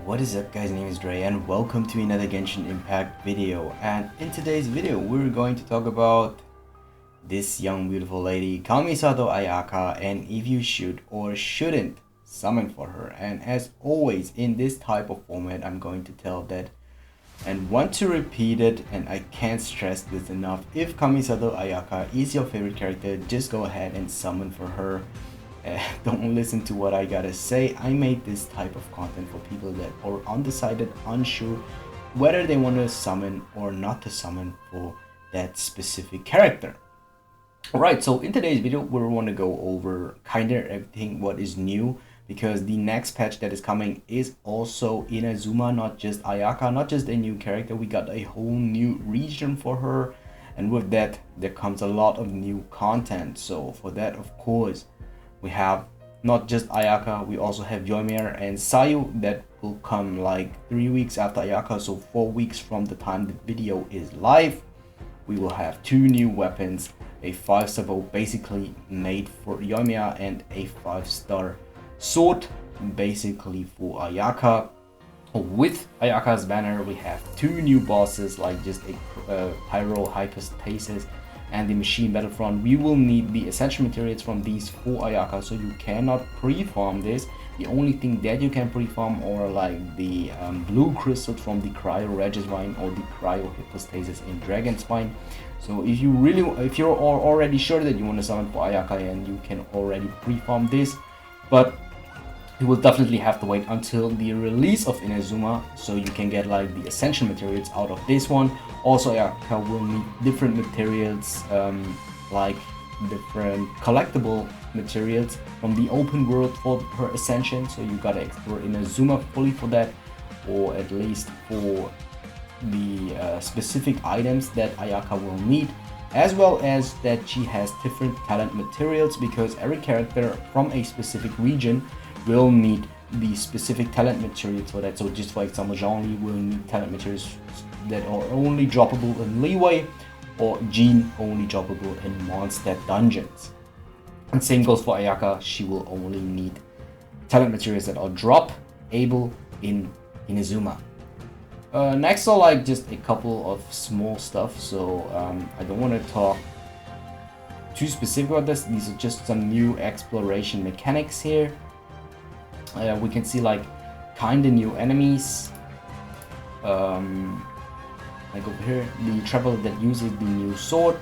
What is up guys, my name is Dre and welcome to another Genshin Impact video. And in today's video we're going to talk about this young beautiful lady, KAMISATO Ayaka, and if you should or shouldn't summon for her. And as always in this type of format I'm going to tell that and want to repeat it, and I can't stress this enough. If KAMISATO Ayaka is your favorite character, just go ahead and summon for her. Don't listen to what I gotta say. I made this type of content for people that are undecided, unsure whether they want to summon or not to summon for that specific character. Alright, so in today's video we want to go over kinda everything what is new, because the next patch that is coming is also Inazuma, not just Ayaka, not just a new character. We got a whole new region for her, and with that there comes a lot of new content. So for that, of course, we have not just Ayaka, we also have Yoimiya and Sayu that will come like 3 weeks after Ayaka, so 4 weeks from the time the video is live. We will have 2 new weapons, a 5-star bow basically made for Yoimiya and a 5-star sword basically for Ayaka. With Ayaka's banner we have 2 new bosses, like just a pyro hypostasis and the machine battlefront. We will need the essential materials from these 4 Ayaka, so you cannot pre-farm this. The only thing that you can pre-farm are like the blue crystals from the cryo registine or the cryo hypostasis in dragon spine. So if you're already sure that you want to summon for Ayaka, and you can already pre-farm this, but you will definitely have to wait until the release of Inazuma so you can get like the essential materials out of this one. Also, Ayaka will need different materials, like different collectible materials from the open world for her ascension. So you gotta explore Inazuma fully for that, or at least for the specific items that Ayaka will need, as well as that she has different talent materials, because every character from a specific region will need the specific talent materials for that. So just for example, Zhongli will need talent materials that are only droppable in Leeway, or Jean only droppable in Mondstadt dungeons. And same goes for Ayaka, she will only need talent materials that are drop-able in Inazuma. Next are like just a couple of small stuff, so I don't want to talk too specific about this. These are just some new exploration mechanics here. We can see like kinda new enemies, like over here, the traveler that uses the new sword.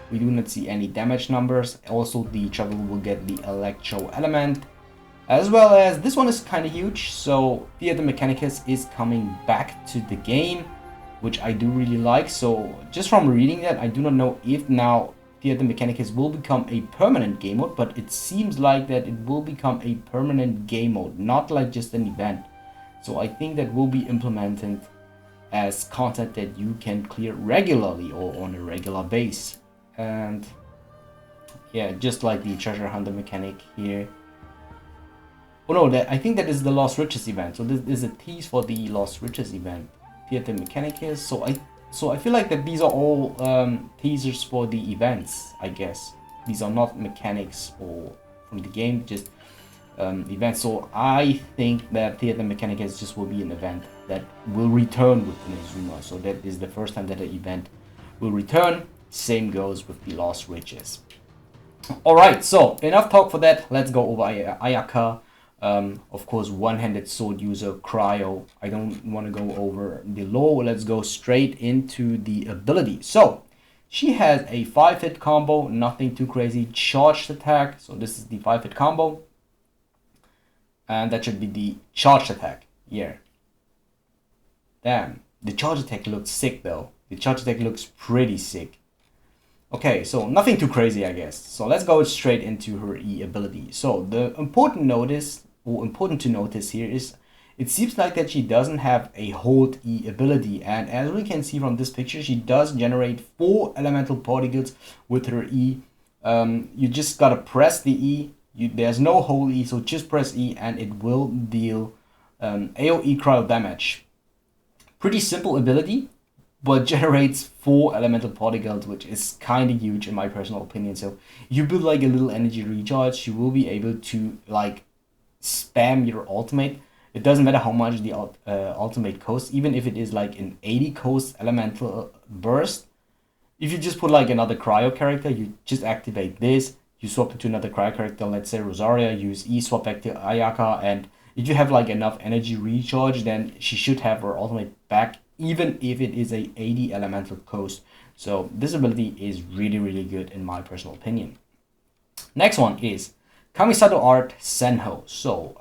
We do not see any damage numbers. Also the traveler will get the electro element, as well as this one is kinda huge. So Theater Mechanicus is coming back to the game, which I do really like. So just from reading that, I do not know if now Theater Mechanicus will become a permanent game mode, but it seems like that it will become a permanent game mode, not like just an event. So I think that will be implemented as content that you can clear regularly or on a regular base. And yeah, just like the treasure hunter mechanic here. Oh no, I think that is the Lost Riches event. So this is a tease for the Lost Riches event, Theater Mechanicus. So I feel like that these are all teasers for the events, I guess. These are not mechanics or from the game, just events. So I think that Theater Mechanicus just will be an event that will return with Inazuma. So that is the first time that an event will return. Same goes with the Lost Riches. Alright, so enough talk for that. Let's go over Ayaka. Of course, one-handed sword user, cryo. I don't want to go over the lore. Let's go straight into the ability. So she has a 5-hit combo, nothing too crazy. Charged attack, so this is the 5-hit combo, and that should be the charged attack here. Damn, the charge attack looks sick though. The charge attack looks pretty sick. Okay, so nothing too crazy, I guess. So let's go straight into her E ability. So the important to notice here is it seems like that she doesn't have a hold E ability, and as we can see from this picture, she does generate 4 elemental particles with her E. You just gotta press the E. There's no hold E, so just press E and it will deal AoE cryo damage. Pretty simple ability, but generates 4 elemental particles, which is kind of huge in my personal opinion. So you build like a little energy recharge, you will be able to like spam your ultimate. It doesn't matter how much the ultimate costs, even if it is like an 80 cost elemental burst. If you just put like another cryo character, you just activate this, you swap it to another cryo character, let's say Rosaria, use E, swap back to Ayaka, and if you have like enough energy recharge, then she should have her ultimate back, even if it is a 80 elemental cost. So this ability is really, really good in my personal opinion. Next one is Kamisato Art Senho. So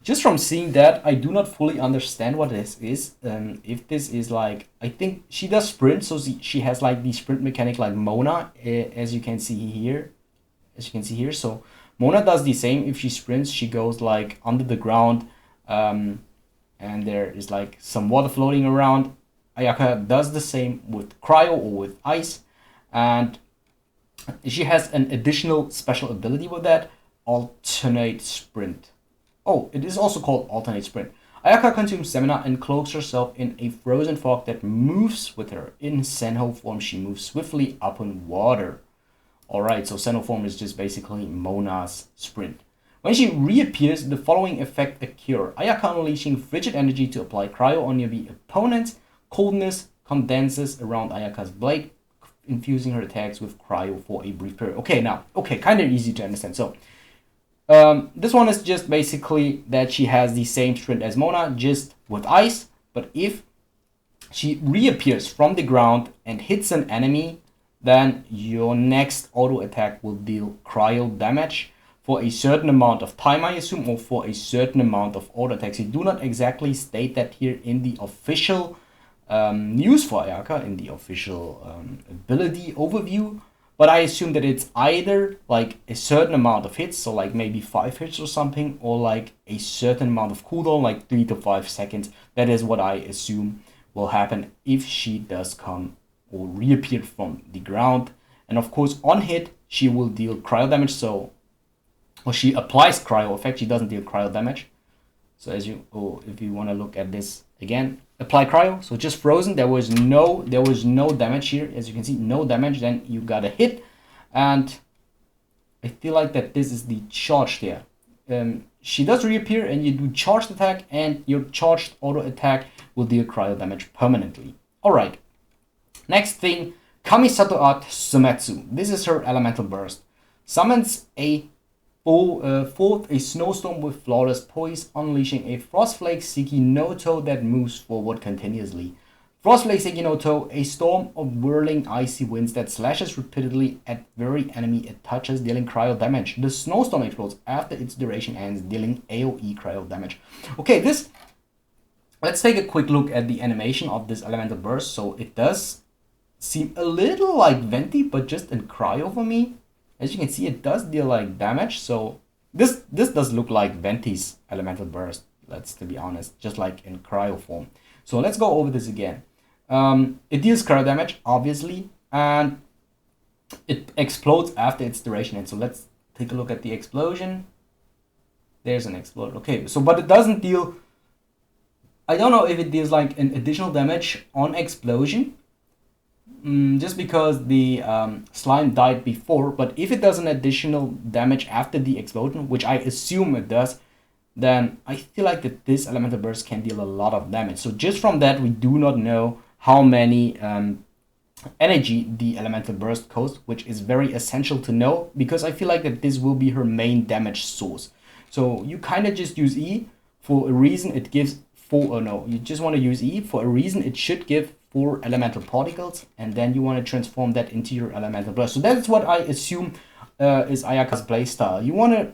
just from seeing that, I do not fully understand what this is. If this is like, I think she does sprint, so she has like the sprint mechanic like Mona, as you can see here. So Mona does the same. If she sprints, she goes like under the ground, and there is like some water floating around. Ayaka does the same with cryo or with ice, and she has an additional special ability with that, alternate sprint. Oh, it is also called alternate sprint. Ayaka consumes stamina and cloaks herself in a frozen fog that moves with her. In Senho form, she moves swiftly upon water. Alright, so Senho form is just basically Mona's sprint. When she reappears, the following effect occur. Ayaka unleashing frigid energy to apply cryo on nearby opponents. Coldness condenses around Ayaka's blade, infusing her attacks with cryo for a brief period. Okay, kind of easy to understand. So this one is just basically that she has the same sprint as Mona, just with ice. But if she reappears from the ground and hits an enemy, then your next auto attack will deal cryo damage for a certain amount of time, I assume, or for a certain amount of auto attacks. You do not exactly state that here in the official news for Ayaka, in the official ability overview. But I assume that it's either like a certain amount of hits, so like maybe 5 hits or something, or like a certain amount of cooldown, like 3 to 5 seconds. That is what I assume will happen if she does come or reappear from the ground. And of course, on hit, she will deal cryo damage. So, or she applies cryo effect, she doesn't deal cryo damage. So if you want to look at this again, apply cryo, so just frozen. There was no damage here, as you can see, no damage. Then you got a hit, and I feel like that this is the charge there. She does reappear, and you do charged attack, and your charged auto attack will deal cryo damage permanently. All right. Next thing, Kamisato Art Sumetsu. This is her elemental burst. Summons a forth a snowstorm with flawless poise, unleashing a Frostflake Seki Noto that moves forward continuously. Frostflake Seki Noto, a storm of whirling icy winds that slashes repeatedly at every enemy it touches, dealing cryo damage. The snowstorm explodes after its duration ends, dealing AoE cryo damage. Okay, let's take a quick look at the animation of this elemental burst. So it does seem a little like Venti, but just in cryo for me. As you can see, it does deal like damage. So this does look like Venti's elemental burst, to be honest, just like in cryo form. So let's go over this again. It deals cryo damage, obviously, and it explodes after its duration. And so let's take a look at the explosion. There's an explosion. Okay, so but it doesn't deal, I don't know if it deals like an additional damage on explosion, just because the slime died before. But if it does an additional damage after the explosion, which I assume it does, then I feel like that this elemental burst can deal a lot of damage. So just from that, we do not know how many energy the elemental burst costs, which is very essential to know, because I feel like that this will be her main damage source. So you kind of just use E for a reason. It gives you just want to use E for a reason. It should give 4 elemental particles, and then you want to transform that into your elemental burst. So that's what I assume is Ayaka's playstyle. You want to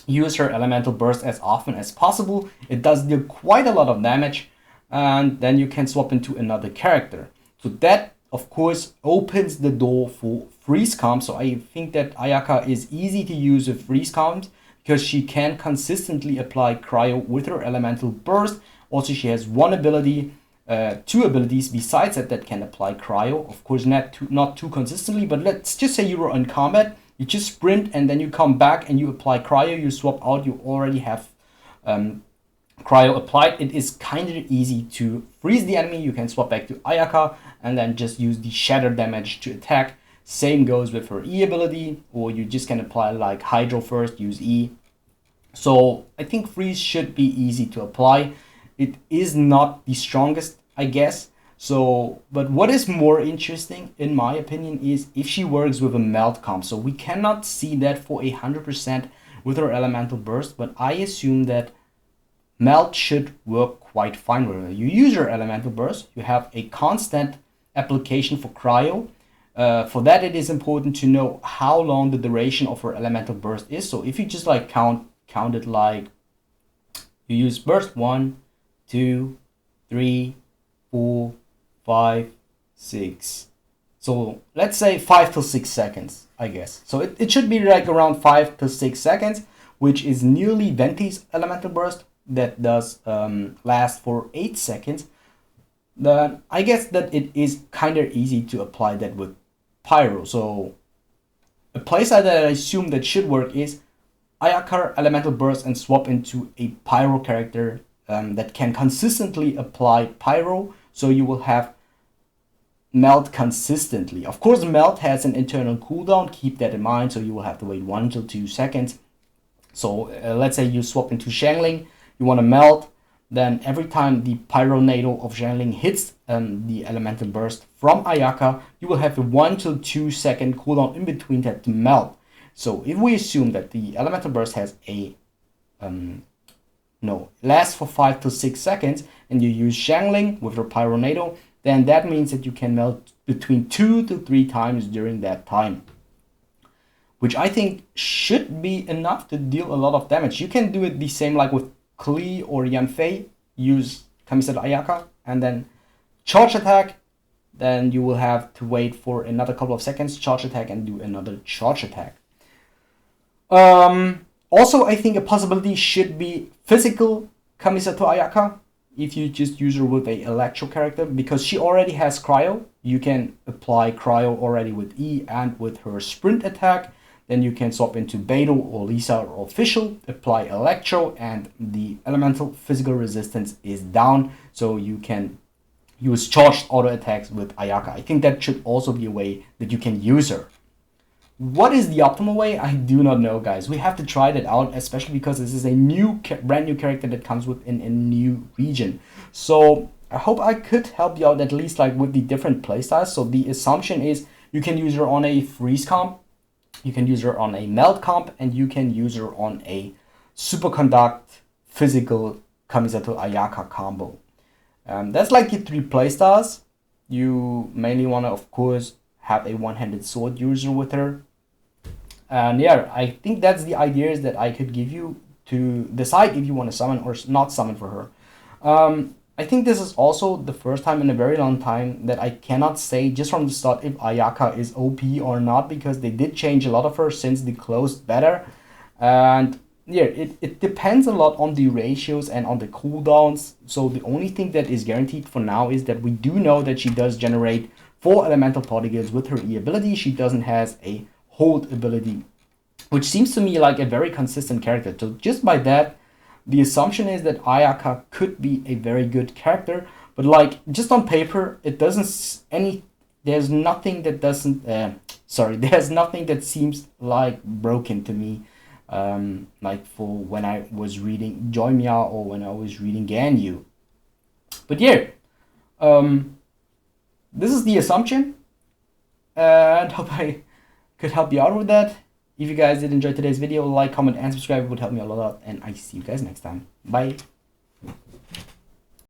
use her elemental burst as often as possible. It does deal quite a lot of damage, and then you can swap into another character. So that, of course, opens the door for freeze comp. So I think that Ayaka is easy to use with freeze comp, because she can consistently apply cryo with her elemental burst. Also, she has 2 abilities besides that can apply cryo. Of course, not too consistently, but let's just say you were in combat, you just sprint and then you come back and you apply cryo, you swap out, you already have cryo applied. It is kind of easy to freeze the enemy. You can swap back to Ayaka and then just use the shatter damage to attack. Same goes with her E ability, or you just can apply like Hydro first, use E, So I think freeze should be easy to apply. It is not the strongest, I guess. So, but what is more interesting, in my opinion, is if she works with a melt comp. So we cannot see that for 100% with her elemental burst, but I assume that melt should work quite fine with her. You use your elemental burst, you have a constant application for cryo. For that, it is important to know how long the duration of her elemental burst is. So if you just like count it like you use burst 1, 2, 3, 4, 5, 6. So let's say 5 to 6 seconds, I guess. So it should be like around 5 to 6 seconds, which is nearly Venti's elemental burst that does last for 8 seconds. Then I guess that it is kind of easy to apply that with Pyro. So a playstyle that I assume that should work is Ayaka elemental burst and swap into a Pyro character that can consistently apply Pyro, so you will have melt consistently. Of course, melt has an internal cooldown, keep that in mind, so you will have to wait 1 to 2 seconds. So let's say you swap into Xiangling, you want to melt, then every time the Pyronado of Xiangling hits the elemental burst from Ayaka, you will have a 1 to 2 second cooldown in between that to melt. So if we assume that the elemental burst has a lasts for 5 to 6 seconds, and you use Xiangling with her Pyronado, then that means that you can melt between 2 to 3 times during that time, which I think should be enough to deal a lot of damage. You can do it the same like with Klee or Yanfei. Use Kamisato Ayaka and then charge attack. Then you will have to wait for another couple of seconds, charge attack, and do another charge attack. Also, I think a possibility should be physical Kamisato Ayaka. If you just use her with a electro character, because she already has cryo, you can apply cryo already with E and with her sprint attack. Then you can swap into Beidou or Lisa or Official, apply electro, and the elemental physical resistance is down, so you can use charged auto attacks with Ayaka. I think that should also be a way that you can use her. What is the optimal way? I do not know, guys. We have to try that out, especially because this is a brand new character that comes within a new region. So I hope I could help you out at least like with the different playstyles. So the assumption is you can use her on a freeze comp, you can use her on a melt comp, and you can use her on a superconduct physical Kamisato Ayaka combo. That's like the 3 playstyles. You mainly want to, of course, have a one-handed sword user with her. And yeah, I think that's the ideas that I could give you to decide if you want to summon or not summon for her. I think this is also the first time in a very long time that I cannot say just from the start if Ayaka is OP or not, because they did change a lot of her since the closed beta. And yeah, it depends a lot on the ratios and on the cooldowns. So the only thing that is guaranteed for now is that we do know that she does generate 4 elemental particles with her E ability. She doesn't has a hold ability, which seems to me like a very consistent character. So just by that, the assumption is that Ayaka could be a very good character, but like just on paper, it doesn't there's nothing that doesn't there's nothing that seems like broken to me. Like for when I was reading Joymia or when I was reading Ganyu. But yeah, this is the assumption, and hope I could help you out with that. If you guys did enjoy today's video, like, comment, and subscribe would help me a lot, and I see you guys next time. Bye.